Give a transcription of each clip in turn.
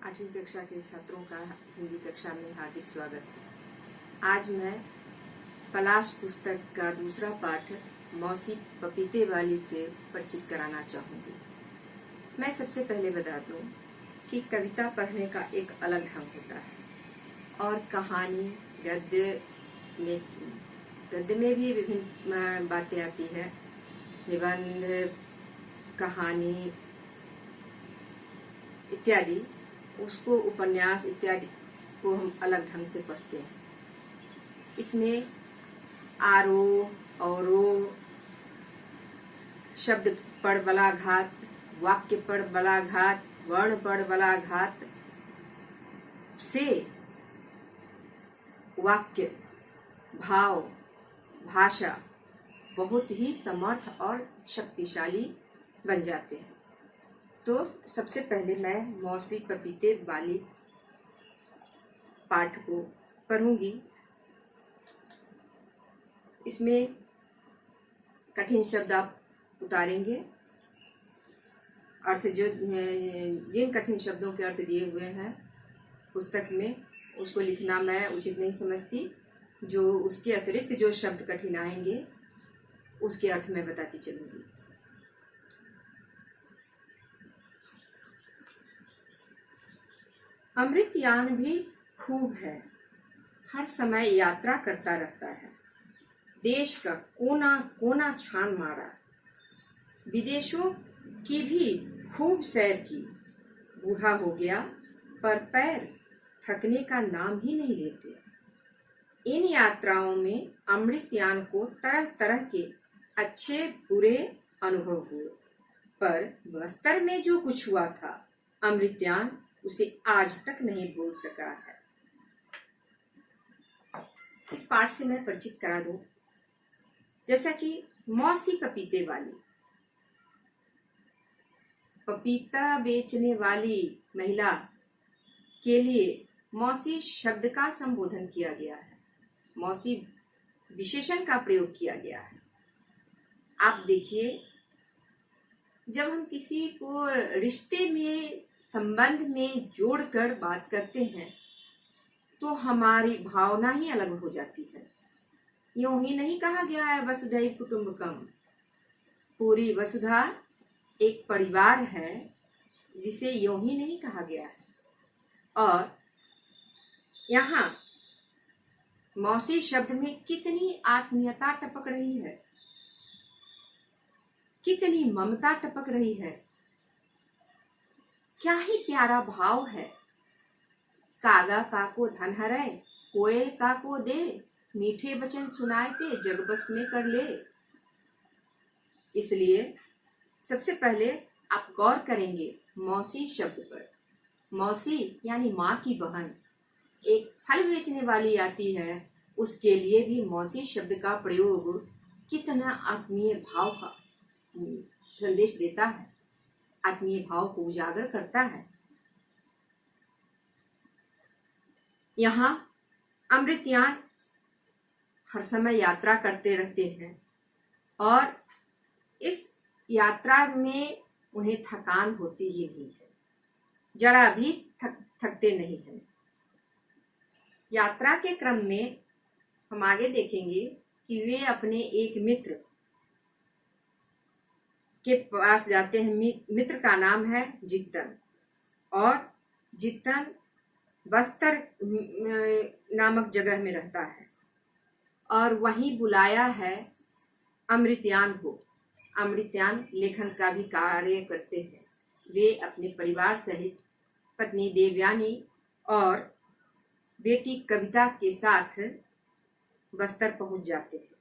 8वीं कक्षा के छात्रों का हिंदी कक्षा में हार्दिक स्वागत है। आज मैं पलाश पुस्तक का दूसरा पाठ मौसी पपीते वाली से परिचित कराना चाहूँगी। मैं सबसे पहले बता दूँ कि कविता पढ़ने का एक अलग ढंग होता है और कहानी गद्य में भी विभिन्न बातें आती है। निबंध, कहानी इत्यादि, उसको उपन्यास इत्यादि को हम अलग ढंग से पढ़ते हैं। इसमें आरोह अवरोह, शब्द पढ़ बलाघात, वाक्य पढ़ बलाघात, वर्ण पढ़ बलाघात से वाक्य, भाव, भाषा बहुत ही समर्थ और शक्तिशाली बन जाते हैं। तो सबसे पहले मैं मौसी पपीते वाली पाठ को पढ़ूंगी। इसमें कठिन शब्द आप उतारेंगे। अर्थ जिन कठिन शब्दों के अर्थ दिए हुए हैं पुस्तक में, उसको लिखना मैं उचित नहीं समझती। जो उसके अतिरिक्त जो शब्द कठिन आएंगे उसके अर्थ मैं बताती चलूंगी। अमृतयान भी खूब है, हर समय यात्रा करता रहता है। देश का कोना कोना छान मारा, विदेशों की भी खूब सैर की। बूढ़ा हो गया पर पैर थकने का नाम ही नहीं लेते। इन यात्राओं में अमृतयान को तरह तरह के अच्छे बुरे अनुभव हुए, पर बस्तर में जो कुछ हुआ था अमृतयान उसे आज तक नहीं भूल सका है। इस पाठ से मैं परिचित करा दूं। जैसा कि मौसी पपीते वाली, पपीता बेचने वाली महिला के लिए मौसी शब्द का संबोधन किया गया है, मौसी विशेषण का प्रयोग किया गया है। आप देखिए, जब हम किसी को रिश्ते में, संबंध में जोड़कर बात करते हैं तो हमारी भावना ही अलग हो जाती है। यूं ही नहीं कहा गया है वसुधैव कुटुंबकम। पूरी वसुधा एक परिवार है, जिसे यूं ही नहीं कहा गया है। और यहाँ मौसी शब्द में कितनी आत्मीयता टपक रही है, कितनी ममता टपक रही है, क्या ही प्यारा भाव है। कागा काको धन हरै, कोयल काको दे, मीठे वचन सुनाए ते जग बस में कर ले। इसलिए सबसे पहले आप गौर करेंगे मौसी शब्द पर। मौसी यानी माँ की बहन। एक फल बेचने वाली आती है, उसके लिए भी मौसी शब्द का प्रयोग कितना आत्मीय भाव का संदेश देता है, आत्मीय भाव को उजागर करता है। यहाँ अमृतयान हर समय यात्रा करते रहते हैं और इस यात्रा में उन्हें थकान होती ही नहीं है, जरा भी थकते नहीं हैं। यात्रा के क्रम में हम आगे देखेंगे कि वे अपने एक मित्र के पास जाते हैं। मित्र का नाम है जित्तन, और जित्तन बस्तर नामक जगह में रहता है और वहीं बुलाया है अमृतयान को। अमृतयान लेखन का भी कार्य करते हैं। वे अपने परिवार सहित पत्नी देवयानी और बेटी कविता के साथ बस्तर पहुंच जाते हैं।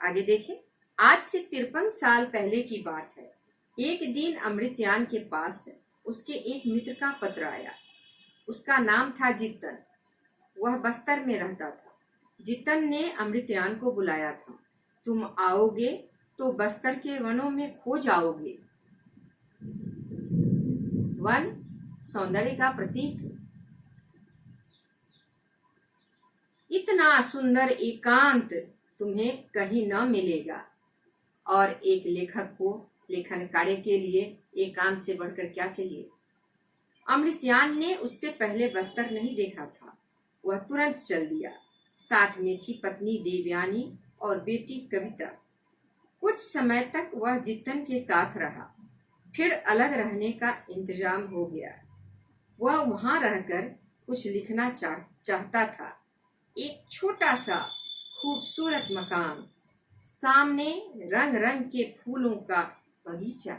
आगे देखें। आज से 53 साल पहले की बात है। एक दिन अमृतयान के पास उसके एक मित्र का पत्र आया। उसका नाम था जित्तन। वह बस्तर में रहता था। जित्तन ने अमृतयान को बुलाया था। तुम आओगे तो बस्तर के वनों में खो जाओगे। वन सौंदर्य का प्रतीक। इतना सुंदर एकांत तुम्हें कहीं न मिलेगा। और एक लेखक को लेखन कार्य के लिए एकांत से बढ़कर क्या चाहिए। अमृत्यान ने उससे पहले बस्तर नहीं देखा था। वह तुरंत चल दिया। साथ में थी पत्नी देवयानी और बेटी कविता। कुछ समय तक वह जितन के साथ रहा, फिर अलग रहने का इंतजाम हो गया। वह वहां रहकर कुछ लिखना चाहता था। एक छोटा सा खूबसूरत मकान, सामने रंग रंग के फूलों का बगीचा,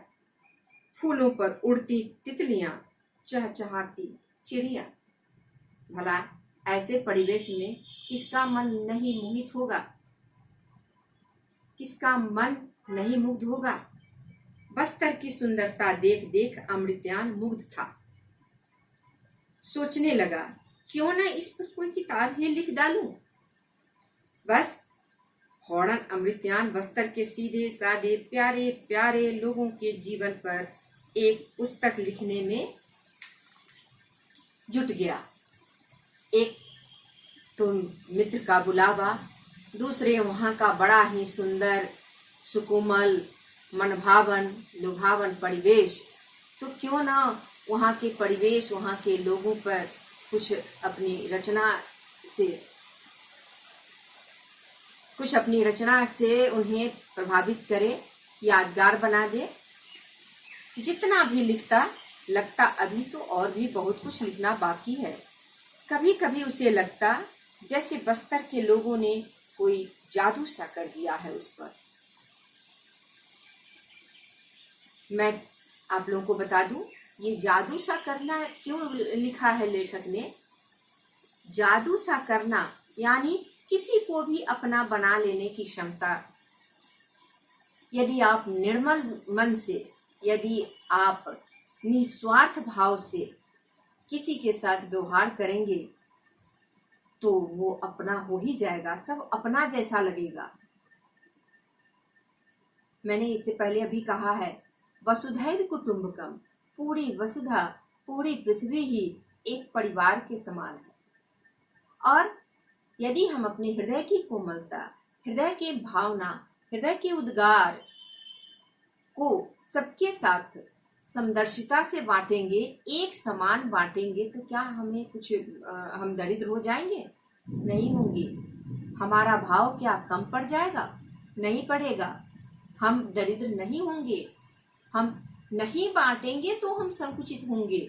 फूलों पर उड़ती तितलियां, चहचहाती चिड़िया। भला ऐसे परिवेश में किसका मन नहीं मोहित होगा, किसका मन नहीं मुग्ध होगा। बस्तर की सुंदरता देख देख अमृत्यान मुग्ध था। सोचने लगा, क्यों न इस पर कोई किताब ही लिख डालूं। बस फौरन अमृत्यान बस्तर के सीधे साधे प्यारे प्यारे लोगों के जीवन पर एक पुस्तक लिखने में जुट गया। एक तो मित्र का बुलावा, दूसरे वहां का बड़ा ही सुंदर सुकोमल मनभावन लुभावन परिवेश। तो क्यों ना वहां के परिवेश, वहां के लोगों पर कुछ अपनी रचना से उन्हें प्रभावित करे, यादगार बना दे। जितना भी लिखता लगता अभी तो और भी बहुत कुछ लिखना बाकी है। कभी कभी उसे लगता जैसे बस्तर के लोगों ने कोई जादू सा कर दिया है उस पर। मैं आप लोगों को बता दूं, ये जादू सा करना क्यों लिखा है लेखक ने। जादू सा करना यानी किसी को भी अपना बना लेने की क्षमता। यदि आप निर्मल मन से, यदि आप निस्वार्थ भाव से किसी के साथ व्यवहार करेंगे तो वो अपना हो ही जाएगा, सब अपना जैसा लगेगा। मैंने इससे पहले अभी कहा है, वसुधैव कुटुंबकम, पूरी वसुधा, पूरी पृथ्वी ही एक परिवार के समान है। और यदि हम अपने हृदय की कोमलता, हृदय की भावना, हृदय के उद्गार को सबके साथ समदर्शिता से बांटेंगे, एक समान बांटेंगे, तो क्या हम दरिद्र हो जाएंगे? नहीं होंगे। हमारा भाव क्या कम पड़ जाएगा? नहीं पड़ेगा। हम दरिद्र नहीं होंगे। हम नहीं बांटेंगे तो हम संकुचित होंगे।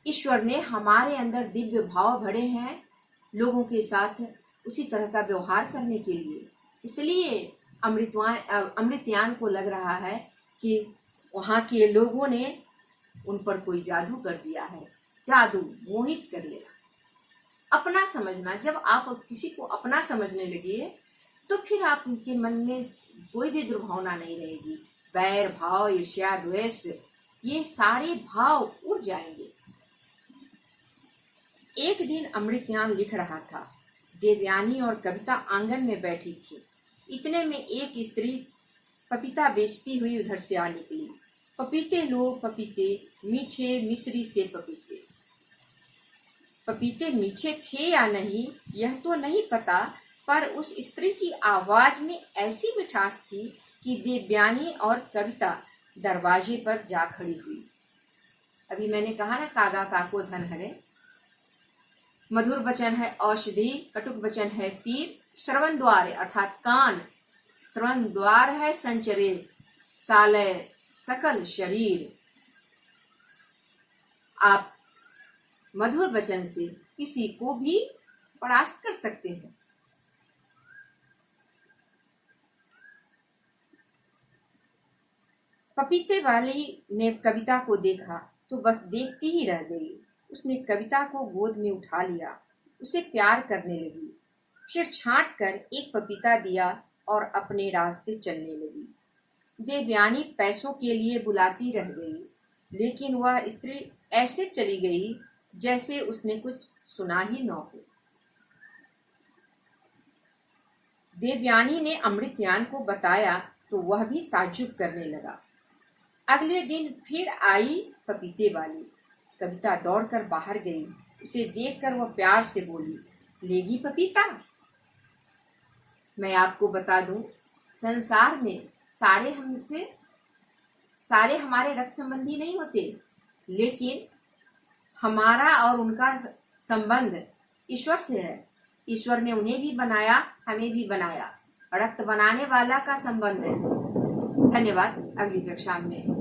ईश्वर ने हमारे अंदर दिव्य भाव भरे हैं लोगों के साथ उसी तरह का व्यवहार करने के लिए। इसलिए अमृत्यान को लग रहा है कि वहां के लोगों ने उन पर कोई जादू कर दिया है। जादू, मोहित कर लेना, अपना समझना। जब आप किसी को अपना समझने लगिए तो फिर आपके मन में कोई भी दुर्भावना नहीं रहेगी। बैर भाव, ईर्ष्या, द्वेष, ये सारे भाव उड़ जाएंगे। एक दिन अमृत्यान लिख रहा था। देवयानी और कविता आंगन में बैठी थी। इतने में एक स्त्री पपीता बेचती हुई उधर से आ निकली। पपीते लो पपीते, मीठे मिश्री से पपीते। पपीते मीठे थे या नहीं यह तो नहीं पता, पर उस स्त्री की आवाज में ऐसी मिठास थी कि देवयानी और कविता दरवाजे पर जा खड़ी हुई। अभी मैंने कहा ना, कागा काको धन हरे। मधुर वचन है औषधि, कटुक वचन है तीर। श्रवण द्वार अर्थात कान, श्रवण द्वार है संचरे सालय सकल शरीर। आप मधुर वचन से किसी को भी परास्त कर सकते हैं। पपीते वाली ने कविता को देखा तो बस देखती ही रह गई। उसने कविता को गोद में उठा लिया, उसे प्यार करने लगी, फिर छांट कर एक पपीता दिया और अपने रास्ते चलने लगी। देवयानी पैसों के लिए बुलाती रह गई, लेकिन वह स्त्री ऐसे चली गई जैसे उसने कुछ सुना ही न हो। देवयानी ने अमृत्यान को बताया तो वह भी ताज्जुब करने लगा। अगले दिन फिर आई पपीते वाली। कविता दौड़कर बाहर गई। उसे देखकर वह प्यार से बोली, लेगी पपीता? मैं आपको बता दूं, संसार में सारे हमारे रक्त संबंधी नहीं होते, लेकिन हमारा और उनका संबंध ईश्वर से है। ईश्वर ने उन्हें भी बनाया, हमें भी बनाया। रक्त बनाने वाला का संबंध है। धन्यवाद। अगली कक्षा में